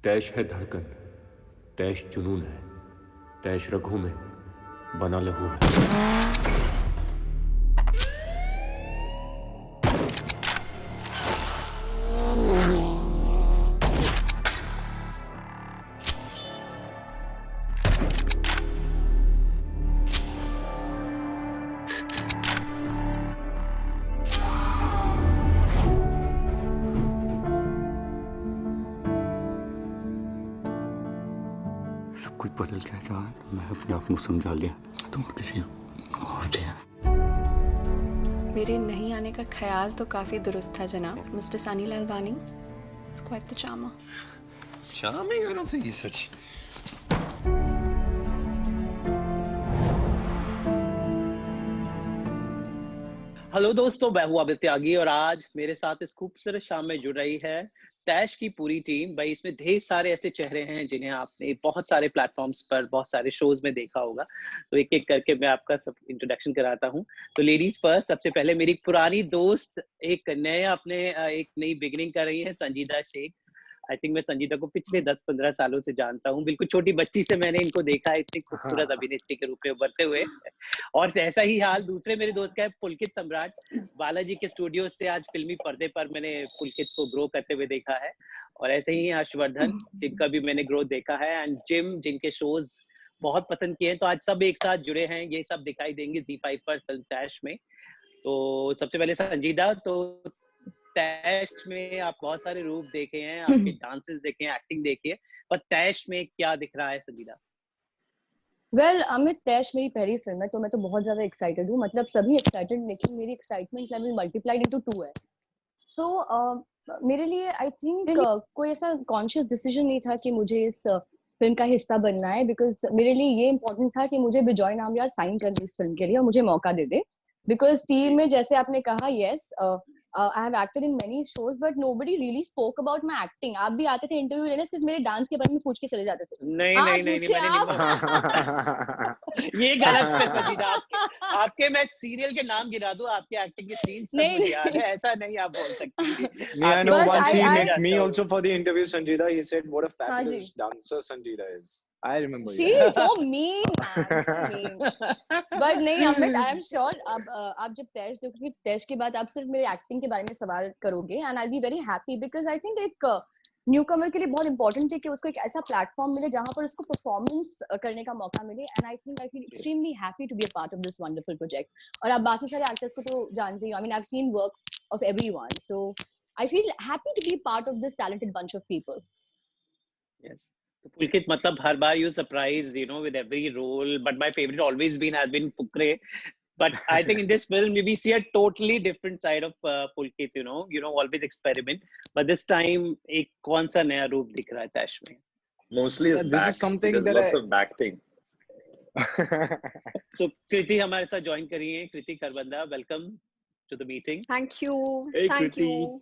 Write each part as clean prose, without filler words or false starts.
तैश है धड़कन, तैश जुनून है, तैश रगों में बना लहू है। सब कुछ बदल गया जान, मैं अपने आप को समझा लिया, तुम किसी और थे। मेरे नहीं आने का ख्याल तो काफी दुरुस्त था जनाब, mister Sunny Lalwani. It's quite the charmer. Charming? I don't think he's such. Hello दोस्तों, मैं हूं आदित्य त्यागी और आज मेरे साथ इस खूबसूरत शाम में जुड़ रही है तैश की पूरी टीम। भाई, इसमें ढेर सारे ऐसे चेहरे हैं जिन्हें आपने बहुत सारे प्लेटफॉर्म्स पर, बहुत सारे शोज में देखा होगा। तो एक एक करके मैं आपका सब इंट्रोडक्शन कराता हूं। तो लेडीज फर्स्ट, सबसे पहले मेरी पुरानी दोस्त, एक नई बिगिनिंग कर रही है, संजीदा शेख। आई थिंक मैं संजीदा को पिछले 10-15 सालों से जानता हूँ। बिल्कुल छोटी बच्ची से मैंने इनको देखा है इतनी खूबसूरत अभिनेत्री के रूप में उभरते हुए। और ऐसा ही हाल दूसरे मेरे दोस्त का है, पुलकित सम्राट। बालाजी के स्टूडियो से आज फिल्मी पर्दे पर मैंने पुलकित को ग्रो करते हुए देखा है। और ऐसे ही हर्षवर्धन, जिनका भी मैंने ग्रोथ देखा है, एंड जिम, जिनके शोज बहुत पसंद किए हैं। तो आज सब एक साथ जुड़े हैं, ये सब दिखाई देंगे ZEE5 पर फिल्म तैश में। तो सबसे पहले संजीदा, तो तैश में आप बहुत सारे रूप देखे हैं, आपके डांसेस देखे हैं, एक्टिंग देखी है, पर तैश में क्या दिख रहा है संजीदा? वेल अमित, तैश मेरी पहली फिल्म है तो मैं तो बहुत ज्यादा एक्साइटेड हूँ। मतलब सभी एक्साइटेड, लेकिन मेरी एक्साइटमेंट लेवल मल्टीप्लाइड इनटू 2 है। सो मेरे लिए आई थिंक कोई ऐसा कॉन्शियस डिसीजन नहीं था कि मुझे इस फिल्म का हिस्सा बनना है, बिकॉज मेरे लिए ये इम्पोर्टेंट था कि मुझे बिजॉय नाम्बियार साइन कर दे इस फिल्म के लिए और मुझे मौका दे दे। बिकॉज टीम में, जैसे आपने कहा, yes I have acted in many shows but nobody really spoke about my acting. आप भी आते थे इंटरव्यू लेने, सिर्फ मेरे डांस के बारे में पूछ के चले जाते थे। नहीं, मैंने नहीं बोला। ये गलत है संजीदा। आपके मैं सीरियल के नाम गिरा दूं, आपके एक्टिंग के सीन्स सब मुझे याद है, ऐसा नहीं आप बोल सकती। I know But once he I met me also for the interview, Sanjida. He said, "What a हाँ जी, fabulous dancer Sanjida is." I remember. see, so mean man, so mean. But नहीं अमित, आई एम श्योर अब आप जब तैश देखोगे, तैश के बाद आप सिर्फ मेरे एक्टिंग के बारे में सवाल करोगे and I be very happy, because I think एक न्यू कमर के लिए बहुत इंपॉर्टेंट है कि उसको एक ऐसा प्लेटफॉर्म मिले जहां पर उसको परफॉर्मेंस करने का मौका मिले। And I think I feel extremely happy to be a part of this wonderful project. और आप बाकी सारे एक्टर्स को तो जानते ही हो, I mean I have seen work of everyone, so I feel happy to be part of this talented bunch of people. Yes. तो पुलकित, मतलब हर बार you surprise, with every role, but my favorite always has been Fukre. But I think in this film we see a totally different side of Pulkit. Always experiment, but this time एक कौन सा नया रूप दिख रहा है तैश में? Mostly his This back. is something He does that lots of backting. So कृति हमारे साथ join करी है, कृति Kharbanda, welcome to the meeting. Thank you. Hey, Thank Kriti. you.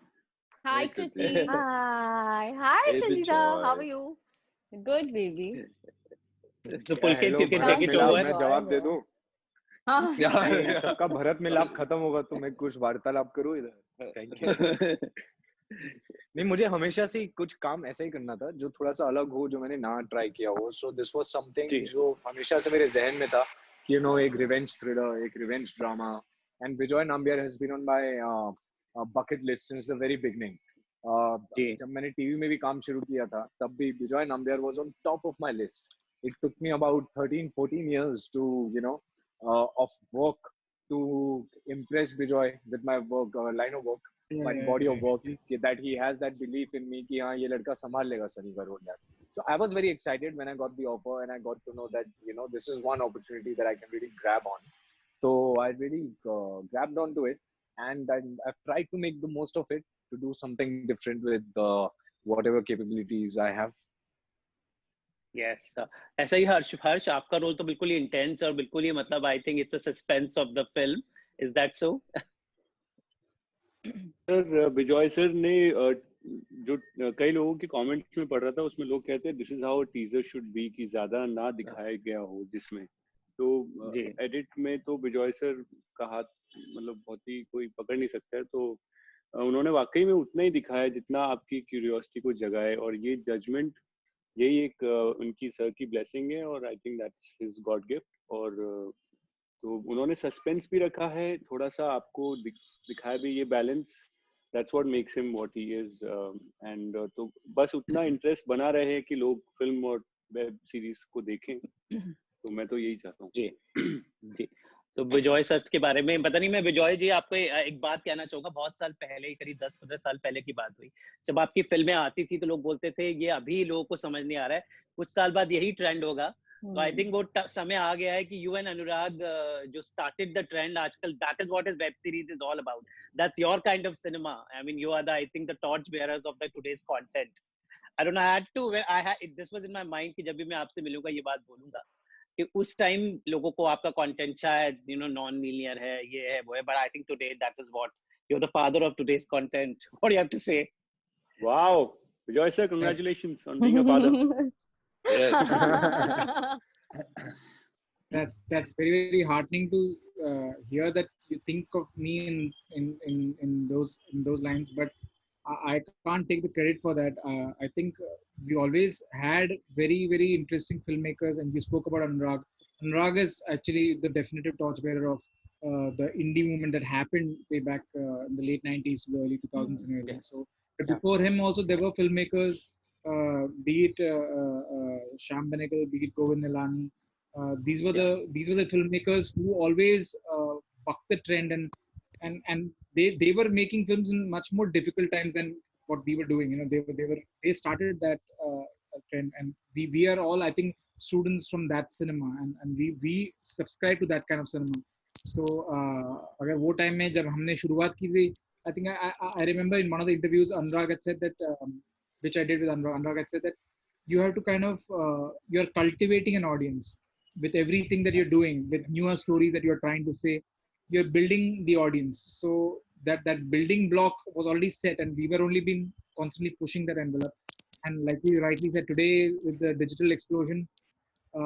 Hi Hey, Kriti. Kriti. Hi. Hi, Hey, the Sanjita. How are joy. you? Good baby. So Pulkit, hello you can Bharat take it Can't over. see मिलाप, मैं जवाब दे दूं? हाँ नहीं, सबका भरत मिलाप खत्म होगा तो मैं कुछ वार्तालाप करूं इधर। Thank you. नहीं, मुझे हमेशा से कुछ काम ऐसा ही करना था जो थोड़ा सा अलग हो, जो मैंने ना ट्राई किया हो। सो दिस वाज समथिंग जो हमेशा से मेरे जहन में था कि एक रिवेंज थ्रिलर, एक revenge drama. And Vijay Nambiar has been on my bucket list since the very beginning. जब मैंने टीवी में भी काम शुरू किया था तब भी Vijay Nambiar was on top of my list. It took me about 13-14 years to of work to impress Bijoy with my work, line of work, my body of work, that he has that belief in me कि हाँ ये लड़का संभाल लेगा सनी का role यार. So I was very excited when I got the offer and I got to know that this is one opportunity that I can really grab on. So I really grabbed onto it and I've tried to make the most of it, to do something different with whatever capabilities I have. Yes, ऐसा ही हर्ष आपका role तो बिल्कुल ही intense और बिल्कुल ही, मतलब I think it's a suspense of the film. Is that so? Sir, Vijay sir ने जो कई लोगों के कमेंट्स में पढ़ रहा था, उसमें लोग कहते हैं this is how teaser should be, कि ज्यादा ना दिखाया गया हो जिसमें. तो एडिट में तो विजय सर का हाथ मतलब बहुत ही कोई पकड़ नहीं सकता है. तो उन्होंने वाकई में उतना ही दिखाया जितना आपकी क्यूरियोसिटी को जगाए. और ये जजमेंट यही एक उनकी सर की ब्लेसिंग है और I think that's his God gift. और तो उन्होंने सस्पेंस भी रखा है, थोड़ा सा आपको दिखाया भी ये balance, that's what makes him what he is. And तो बस उतना इंटरेस्ट बना रहे कि लोग फिल्म और वेब सीरीज को देखें, तो मैं तो यही चाहता हूँ। जी जी। तो बिजॉय सर के बारे में पता नहीं, मैं बिजॉय जी आपको एक बात कहना चाहूंगा। बहुत साल पहले, करीब 10-15 साल पहले की बात हुई, जब आपकी फिल्में आती थी तो लोग बोलते थे ये अभी लोगों को समझ नहीं आ रहा है, कुछ साल बाद यही ट्रेंड होगा। तो आई थिंक वो समय आ गया है कि यू एंड अनुराग जो स्टार्टेड द ट्रेंड आजकल, that is what is web series is all about. That's your kind of cinema. I mean you are the, I think, the torch bearers of the today's content. I don't know, I had to, I had, this was in my mind कि जब भी मैं आपसे मिलूंगा ये बात बोलूंगा कि उस टाइम लोगों को आपका कंटेंट शायद नॉन लीनियर है, ये है वो है, but I think today that is what you are the father of today's content. What do you have to say? Wow, Joy sir, congratulations on being a father. Yes. That's very, very heartening to hear that you think of me in those lines, but I can't take the credit for that. I think we always had very, very interesting filmmakers, and you spoke about Anurag. Anurag is actually the definitive torchbearer of the indie movement that happened way back in the late 90s to the early 2000s. Yes. So, but before him also there were filmmakers, be it Shyam Benegal, be it Govind Nilani. These were the filmmakers who always bucked the trend, and they were making films in much more difficult times than what we were doing. They started that trend, and we are all, I think, students from that cinema, and we subscribe to that kind of cinema. So अगर वो time में जब हमने शुरुआत की थी, I think I remember in one of the interviews Anurag had said that, which I did with Anurag. Anurag had said that you have to kind of you're cultivating an audience with everything that you're doing, with newer stories that you're trying to say. You're building the audience, so that building block was already set, and we were only been constantly pushing that envelope. And like you rightly said, today with the digital explosion,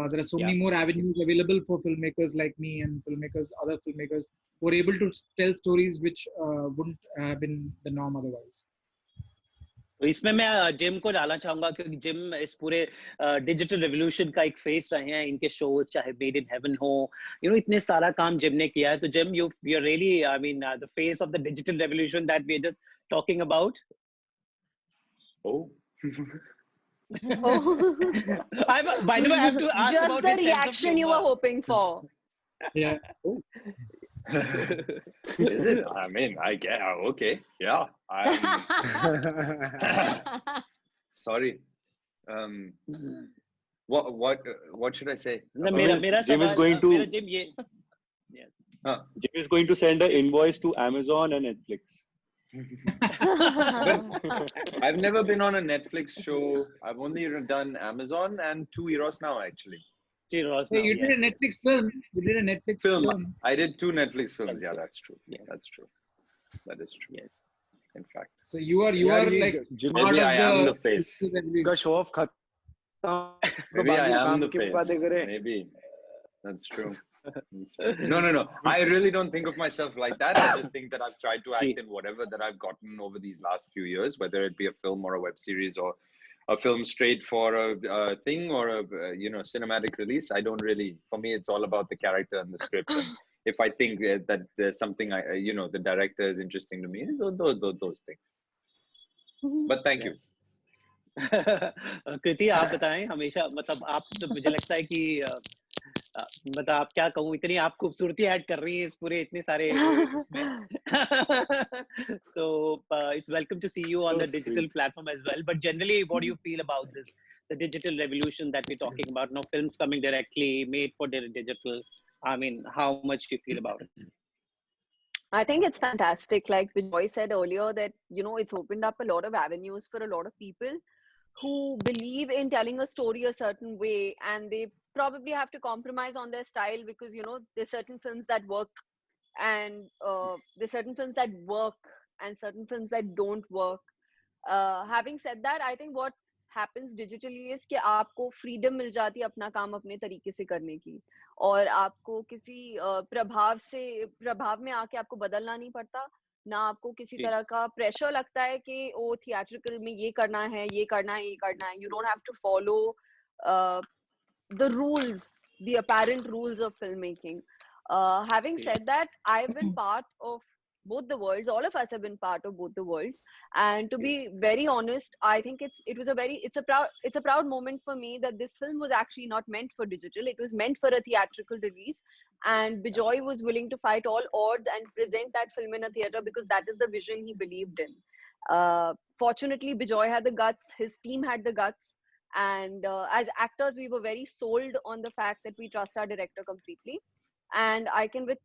there are so many more avenues available for filmmakers like me and other filmmakers who are able to tell stories which wouldn't have been the norm otherwise. तो इसमें मैं gym को डालना चाहूंगा, क्योंकि gym इस पूरे digital revolution का एक फेस रहे हैं। इनके शो चाहे मेड इन हेवन हो, इतने सारा काम जिम ने किया है। तो Jim, you are really, I mean, the face of the digital revolution that we are just talking about. By the way, I have to ask Just about the his sense of reaction you were humor. hoping for. Yeah. Is it? I mean, I get okay. Yeah. Sorry. What should I say? No, मेरा Jim is सवाल, going to मेरा gym ये, Jim is going to send an invoice to Amazon and Netflix. I've never been on a Netflix show. I've only done Amazon and 2 Eros now, actually. Hey, you did a Netflix film. You did a Netflix film. I did 2 Netflix films. Yeah, that's true. Yeah, that's true. That is true. Yes. In fact. So you are like maybe I am the face. का show off खत्म, Maybe I am the face. Maybe. That's true. No. I really don't think of myself like that. I just think that I've tried to act in whatever that I've gotten over these last few years, whether it be a film or a web series or a film straight for a thing or a cinematic release. I don't really. For me, it's all about the character and the script. And if I think that there's something the director is interesting to me, those things. But thank you. कृति, आप बताएं। हमेशा मतलब आप, तो मुझे लगता है कि मतलब आप क्या कहूँ, इतनी आप खूबसूरती ऐड कर रही हैं इस पूरे इतने सारे इसमें। So it's welcome to see you on the digital platform as well. But generally, what do you feel about this, the digital revolution that we're talking about now? Films coming directly, made for digital. I mean, how much do you feel about it? I think it's fantastic. Like Joy said earlier, that it's opened up a lot of avenues for a lot of people who believe in telling a story a certain way, and they probably have to compromise on their style because there's certain films that work, and there's certain films that work and certain films that don't work. Having said that, I think what happens digitally is कि आपको freedom मिल जाती है अपना काम अपने तरीके से करने की, और आपको किसी प्रभाव में आके आपको बदलना नहीं पड़ता. ना आपको किसी तरह का प्रेशर लगता है कि ओ थिएट्रिकल में ये करना है, ये करना है, ये करना है. You don't have to follow the rules, the apparent rules of filmmaking. Having said that, I've been part of both the worlds. All of us have been part of both the worlds. And to be very honest, I think it's a proud moment for me that this film was actually not meant for digital. It was meant for a theatrical release. And Bijoy was willing to fight all odds and present that film in a theater because that is the vision he believed in. Fortunately, Bijoy had the guts. His team had the guts. And as actors, we were very sold on the fact that we trust our director completely. And I can with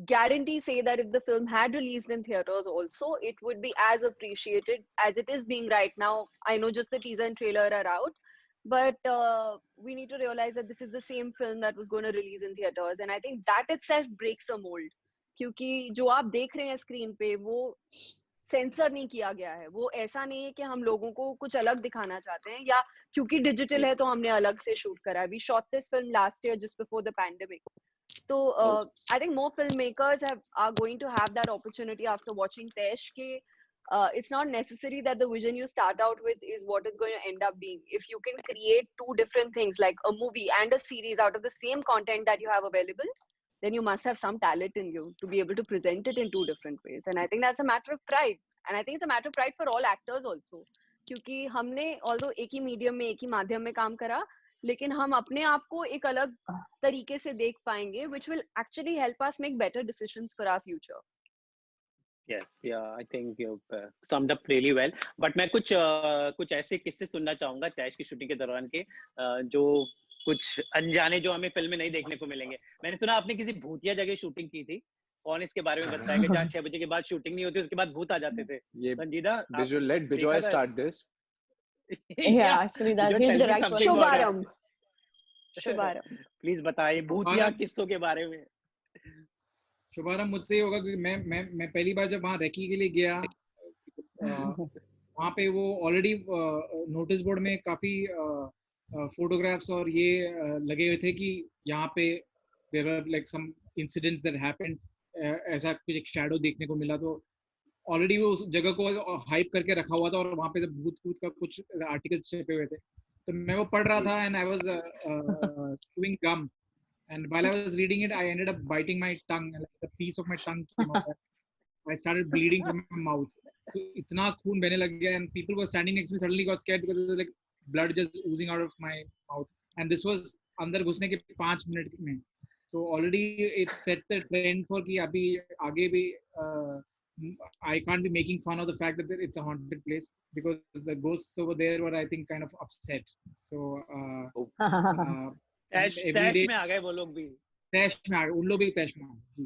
guarantee say that if the film had released in theaters also, it would be as appreciated as it is being right now. I know just the teaser and trailer are out, but we need to realize that this is the same film that was going to release in theaters. And I think that itself breaks a mold. क्योंकि जो आप देख रहे हैं screen पे वो sensor नहीं किया गया है. वो ऐसा नहीं है कि हम लोगों को कुछ अलग दिखाना चाहते हैं या क्योंकि डिजिटल है तो हमने अलग से शूट करा है. We shot this film last year just before the pandemic. So I think more filmmakers are going to have that opportunity after watching Tesh. It's not necessary that the vision you start out with is what it's going to end up being. If you can create two different things like a movie and a series out of the same content that you have available, then you must have some talent in you to be able to present it in two different ways. And I think that's a matter of pride. And I think it's a matter of pride for all actors also. क्योंकि हमने although एक ही medium में एक ही माध्यम में काम करा, लेकिन हम अपने आप को एक अलग तरीके से देख पाएंगे, which will actually help us make better decisions for our future. Yes, yeah, I think you've summed up really well. But मैं कुछ ऐसे किस्से सुनना चाहूंगा तैश की शूटिंग के दौरान के जो कुछ अनजाने जो हमें फिल्म में नहीं देखने को मिलेंगे. मैंने सुना आपने किसी भूतिया जगह शूटिंग की थी. कौन इसके बारे में बताएगा जहाँ 6 बजे के बाद शूटिंग नहीं होती उसके बाद भूत आ जाते थे. संजीदा, let Bijoy start this. Yeah, actually that will be the right person. शुभारंभ प्लीज बताइए भूतिया किस्सों के बारे में. शुभारंभ मुझसे ही होगा क्योंकि मैं पहली बार जब वहाँ रेकी के लिए गया वहाँ पे वो ऑलरेडी नोटिस बोर्ड में काफी फोटोग्राफ्स और ये लगे हुए थे कि यहाँ पे there are like some incidents that happened. ऐसा कुछ एक शैडो देखने को मिला तो ऑलरेडी वो उस जगह को हाइप करके रखा हुआ था और वहाँ पे जब भूत का कुछ आर्टिकल्स छपे हुए थे तो मैं वो पढ़ रहा था and I was chewing gum and while I was reading it I ended up biting my tongue and like a piece of my tongue came out. I started bleeding from my mouth. So इतना खून बहने लग गया and people were standing next to me suddenly got scared because there was like blood just oozing out of my mouth and this was अंदर घुसने के 5 minute में. So already it set the trend for कि अभी आगे भी I can't be making fun of the fact that it's a haunted place because the ghosts over there were I think kind of upset. So Tesh में आ गए वो लोग भी. Tesh में आ गए उन लोग भी Tesh में जी.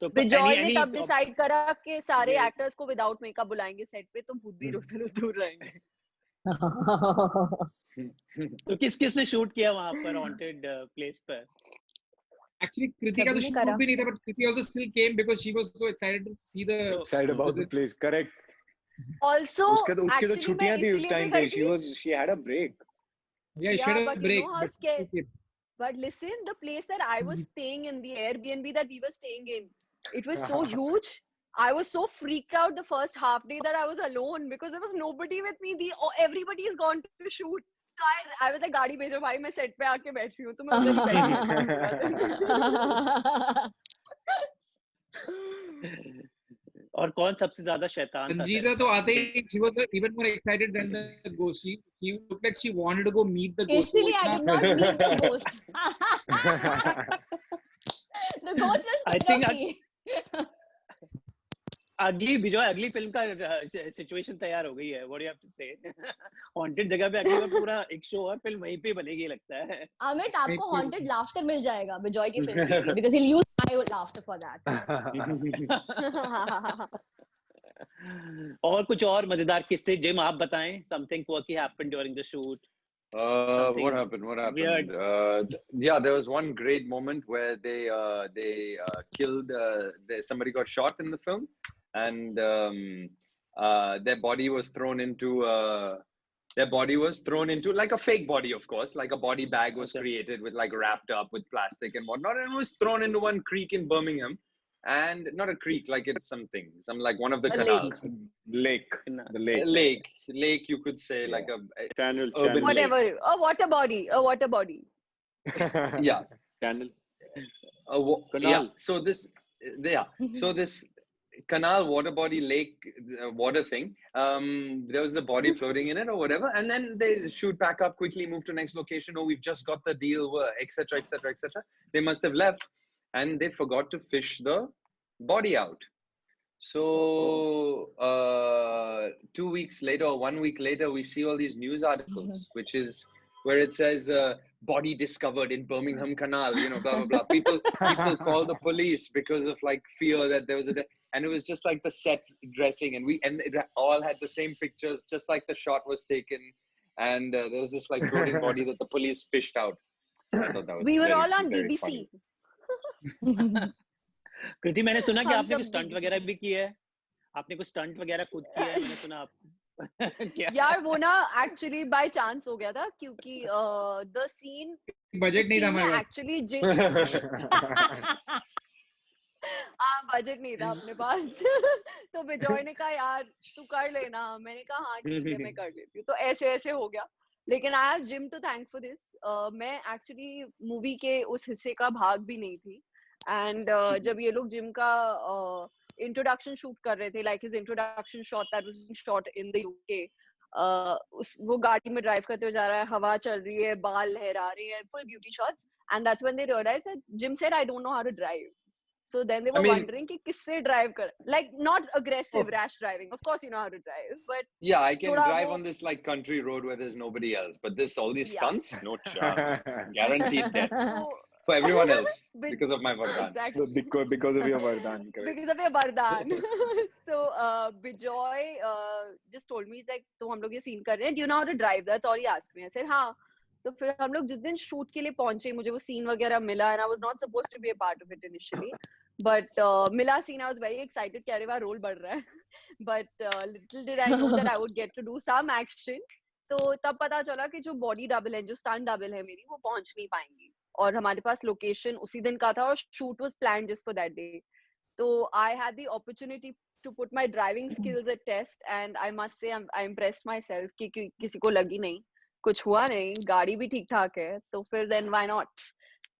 तो बिजॉय ने तब डिसाइड करा कि सारे एक्टर्स को विदाउट मेकअप बुलाएंगे सेट पे तो भूत भी दूर रहेंगे. तो किस ने शूट किया वहाँ पर हॉन्टेड प्लेस पर? Actually, Kritika तो shoot भी नहीं था, but Kriti also still came because she was so excited to see excited about the place. Correct. Also, उसके तो छुट्टियां थी उस time पे. She had a break. Yeah, she had a break. You know how scared. But listen, the place that I was staying in, the Airbnb that we were staying in, it was so huge. I was so freaked out the first half day that I was alone because there was nobody with me. Everybody is gone to shoot. So I was like, गाड़ी भेजो भाई मैं set पे आके बैठ रही हूँ तो मैं उधर ही बैठी. और कौन सबसे ज्यादा शैतान था? संजीदा तो आते ही she was even more excited than the ghost. She looked like she wanted to go meet the ghost. Actually, I did not meet the ghost. The ghost was scared of me. अगली film का situation तैयार हो गई है. What do you have to say? Haunted जगह पे अगली बार पूरा एक शो और फिल्म वहीं पे बनेगी लगता है. अमित आपको हॉन्टेड लाफ्टर मिल जाएगा बिजॉय की फिल्म के लिए because he'll use my laughter for that. और कुछ और मजेदार किस्से जिम आप बताएं. Something quirky happened during the shoot. What happened? Yeah, there was one great moment where they killed. Somebody got shot in the film, and their body was thrown into like a fake body, of course, like a body bag was created with like wrapped up with plastic and whatnot, and it was thrown into one creek in Birmingham. and not a creek, like it's something, like one of the A canals. Lake. The lake. Lake, you could say, like a Channel. urban Whatever. lake. A water body. Yeah. Channel. Yeah. Canal. So this canal, water body, lake, water thing. There was a body floating in it or whatever, and then they shoot back up quickly, move to next location. Oh, we've just got the deal, etc., etc., etc. They must have left, and they forgot to fish the body out. So 2 weeks later or 1 week later, we see all these news articles, which is where it says body discovered in Birmingham Canal, you know, blah blah blah. People call the police because of like fear that there was and it was just like the set dressing, and it all had the same pictures, just like the shot was taken, and there was this like floating body that the police fished out. I thought that was We were very, all on very BBC. funny. कृति, मैंने सुना कि हम आपने सब कुछ stunt वगैरह भी किए हैं. आपने कुछ स्टंट वगैरह खुद किए हैं, मैंने सुना आप. क्या? यार वो ना एक्चुअली बाय चांस हो गया था, क्योंकि द सीन बजट नहीं था हमारे पास. एक्चुअली हाँ बजट नहीं था अपने पास. तो विजय ने कहा यार तू कर लेना, मैंने कहा हाँ ठीक है मैं कर लेती हूँ. तो ऐसे हो गया. लेकिन I have Jim to thank for this. मैं एक्चुअली मूवी के उस हिस्से का भाग भी नहीं थी, एंड जब ये लोग जिम का इंट्रोडक्शन शूट कर रहे थे, like his introduction shot that was being shot in the UK, वो गाड़ी में ड्राइव करते हुए जा रहा है, हवा चल रही है, बाल लहरा रहे हैं, full beauty shots, and that's when they realize that Jim said I don't know how to drive. So then they were wondering कि किससे drive कर, like not aggressive rash driving. Of course you know how to drive, but yeah, I can drive on this like country road where there's nobody else. But this all these stunts, no chance, guaranteed death for everyone else because of my Vardhan. Exactly. Because of your Vardhan. Because of your Vardhan. So Bijoy just told me like तो हम लोग ये scene कर रहे हैं. Do you know how to drive? That's all he asked me. I said हाँ. तो फिर हम लोग जिस दिन शूट के लिए पहुंचे, मुझे वो सीन वगैरह मिला, and I was not supposed to be a part of it initially, but मिला scene, I was very excited कि अरे वाह रोल बढ़ रहा है. But little did I know that I would get to do some action. तो तब पता चला कि जो बॉडी डबल है, जो स्टंट डबल है मेरी, वो पहुंच नहीं पाएंगी, और हमारे पास लोकेशन उसी दिन का था और shoot was planned just for that day. तो I had the opportunity to put my driving skills at test, and I must say I impressed myself कि किसी को लगी नहीं, कुछ हुआ नहीं, गाड़ी भी ठीक ठाक है, तो फिर then why not.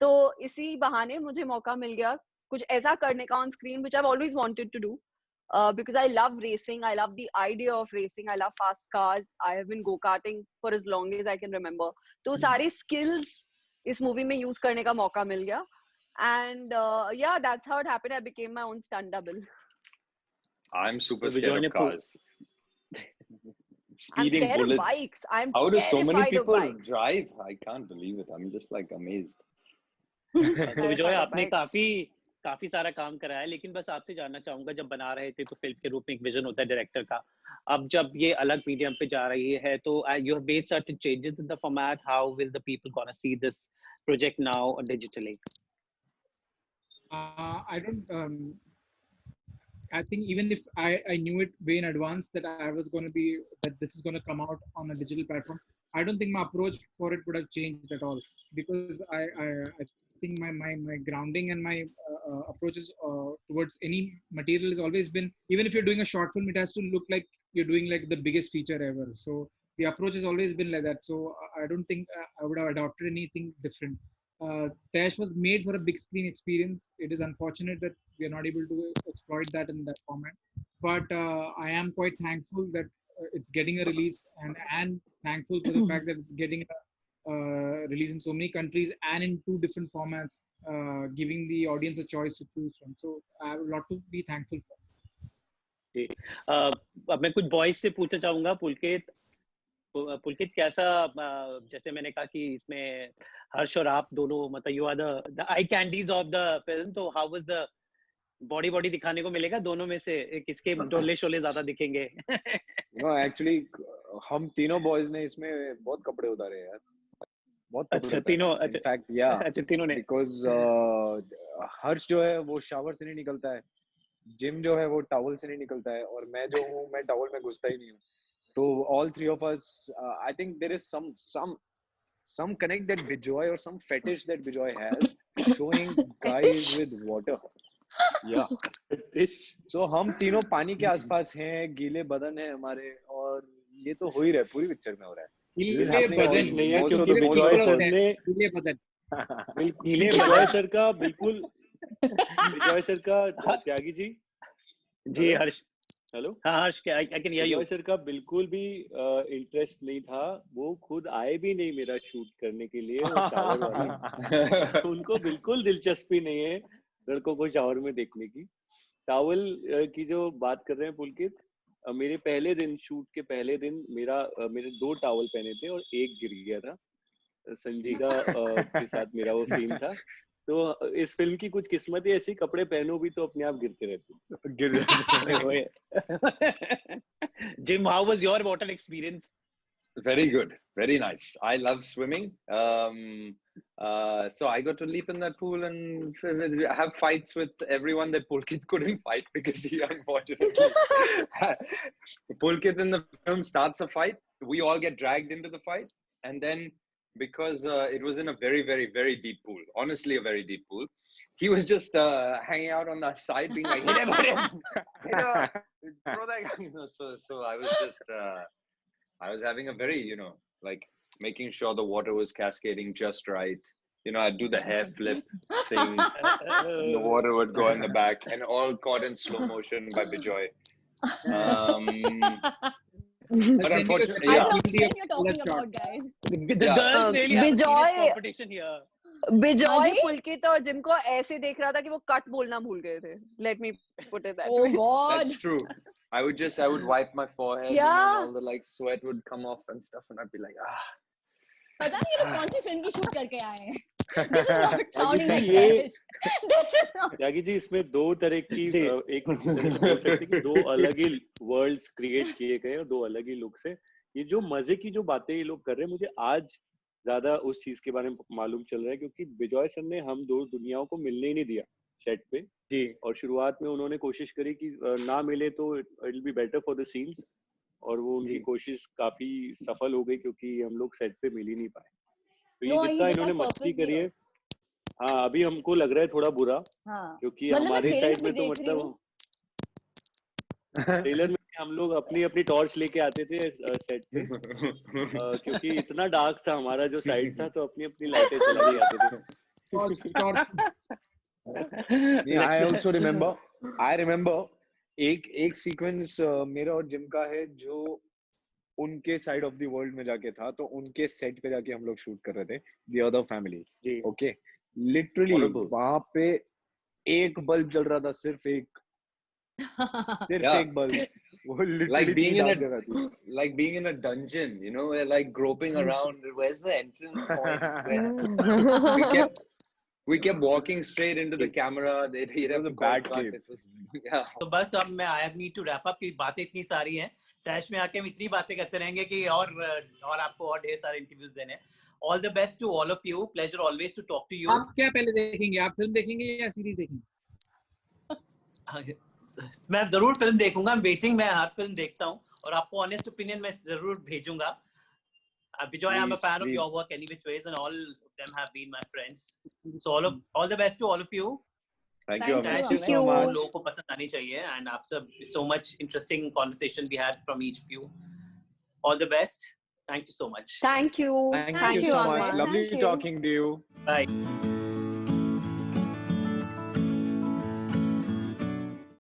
तो इसी बहाने मुझे मौका मिल गया कुछ ऐसा करने का on screen which I've always wanted to do, because I love racing, I love the idea of racing, I love fast cars, I have been go-karting for as long as I can remember. तो सारे skills इस movie में use करने का मौका मिल गया, and yeah, that's how it happened. I became my own stunt double. I'm super scared of cars. Speeding I'm scared bullets. of bikes. I'm How do so many terrified of people bikes. drive? I can't believe it. I'm just like amazed. तो विजय आपने काफी सारा काम करा है, लेकिन बस आपसे जानना चाहूंगा, जब बना रहे थे तो फिल्म के रूप में एक विजन होता है डायरेक्टर का, अब जब ये अलग मीडियम पे जा रही है तो you have made certain changes in the format. How will the people gonna see this project now digitally? I think even if I knew it way in advance that this is going to come out on a digital platform, I don't think my approach for it would have changed at all, because I think my grounding and my approaches towards any material has always been, even if you're doing a short film, it has to look like you're doing like the biggest feature ever. So the approach has always been like that. So I don't think I would have adopted anything different. Tash was made for a big screen experience. It is unfortunate that we are not able to exploit that in that format. But I am quite thankful that it's getting a release, and thankful for the fact that it's getting a release in so many countries and in 2 different formats, giving the audience a choice to choose from. So I have a lot to be thankful for. अब मैं कुछ boys से पूछना चाहूंगा. पुलकित कैसा, जैसे मैंने कहा कि इसमें हर्ष और आप दोनों, मतलब you are the eye candies of the film, तो हाउ वाज द बॉडी दिखाने को मिलेगा दोनों में से, किसके डोले शोले ज्यादा दिखेंगे? नो एक्चुअली हम तीनों बॉयज ने इसमें बहुत कपड़े उतारे यार, बहुत कपड़े. अच्छा तीनों, इनफैक्ट या अच्छा तीनों ने, बिकॉज हर्ष जो है वो शावर से नहीं निकलता है, जिम जो है वो टॉवल से नहीं निकलता है, और मैं जो हूँ मैं टॉवल में घुसता ही नहीं हूँ. So all 3 of us, I think there is some connect that Bijoy, or some fetish that Bijoy has, showing guys with water. या सो हम तीनों पानी के आसपास हैं, गीले बदन है हमारे, और ये तो हो ही रहा है, पूरी पिक्चर में हो रहा है। गीले बदन नहीं है most of क्योंकि the- विजय सर ने गीले बदन विजय सर का बिल्कुल विजय सर का त्यागी जी जी हर्ष, हेलो हाँ Harsh, I can hear you. Vijay sir का बिल्कुल भी इंटरेस्ट नहीं था, वो खुद आए भी नहीं मेरा शूट करने के लिए, वो शावर वाले उनको बिल्कुल दिलचस्पी नहीं है लड़कों को शावर में देखने की। टावल की जो बात कर रहे हैं पुलकित, मेरे पहले दिन शूट के पहले दिन मेरे 2 टावल पहने थे और एक गिर गया था। संजीदा के साथ मेरा वो सीन था। तो इस फिल्म की कुछ किस्मत ही ऐसी, कपड़े पहनो भी तो अपने आप गिरते रहते। गिर Jim, how was your water experience? Very good, very nice. I love swimming. So I got to leap in that pool and have fights with everyone that Pulkit couldn't fight because he unfortunately Pulkit in the film starts a fight. We all get dragged into the fight, and then because it was in a very, very, very deep pool, honestly a very deep pool, he was just hanging out on the side being like, hit him, throw that guy. So I was just I was having a very, like making sure the water was cascading just right. I'd do the hair flip thing, and the water would go in the back, and all caught in slow motion by Bijoy. But unfortunately, I yeah. don't know what you're talking about, guys. The girls really have a Bijoy- serious competition here. Bijoy जी? पुलकित और gym को ऐसे देख रहा था कि वो cut बोलना भूल गए थे। Let me put it that Oh way. God. That's true. I would wipe my forehead, Yeah. and all the like sweat would come off and stuff, and I'd be like, ah. पता नहीं ये लोग कौन सी film की shoot करके आए हैं? This is not sounding like ये- this. This is not. Tyagi ji, इसमें 2 तरह की एक तरह से बोल सकते हैं कि 2 अलग ही वर्ल्ड्स क्रिएट किए गए और 2 अलग ही लुक से। ये जो मजे की जो बातें ये लोग कर रहे हैं, मुझे आज ज्यादा उस चीज के बारे में मालूम चल रहा है, क्योंकि बिजॉय सर ने हम 2 दुनियाओं को मिलने ही नहीं दिया सेट पे जी। और शुरुआत में उन्होंने कोशिश करी कि ना मिले तो it will be better for the scenes, और वो उनकी कोशिश काफी सफल हो गई क्योंकि हम लोग सेट पे मिल ही नहीं पाए। तो ये No, he जितना did इन्होंने that मस्ती purposely करी है, also. हाँ अभी हमको लग रहा है थोड़ा बुरा, हाँ. क्योंकि मतलब मैं हमारे trailers साइड में भी तो देख रही हूँ. ट्रेलर में हम लोग अपनी अपनी टॉर्च लेके आते थे सेट पे, क्योंकि इतना डार्क था हमारा जो साइड था, तो अपनी अपनी लाइटें चला के आते थे। I also remember. I remember एक सीक्वेंस मेरा और जिम का है जो उनके साइड ऑफ द वर्ल्ड में जाके था, तो उनके सेट पे जाके हम लोग शूट कर रहे थे, the other family. Okay, literally वहां पे एक बल्ब जल रहा था, सिर्फ एक बल्ब। वो Like being in जगह थी। like being in a dungeon, we're like groping around. Where's the entrance point? We kept walking straight into the camera. It was a bad cave. Yeah. तो बस अब मैं I need to wrap up की बातें इतनी सारी हैं, टैश में आके हम इतनी बातें करते रहेंगे कि और आपको और ढेर सारे इंटरव्यूज देने हैं। All the best to all of you. Pleasure always to talk to you. आप क्या पहले देखेंगे? आप फिल्म देखेंगे या सीरीज देखेंगे? मैं जरूर फिल्म देखूंगा, वेटिंग में हर फिल्म देखता हूँ और आपको ऑनेस्ट ओपिनियन मैं जरूर भेजूंगा। Bijoy, I'm a fan of your work any which ways, and all of them have been my friends. So all the best to all of you. Thank you. Thank you so much. लोगों को पसंद आनी चाहिए, and आप सब so much interesting conversation we had from each of you. All the best. Thank you so much. Thank you. Thank you so much. Lovely talking to you. Bye.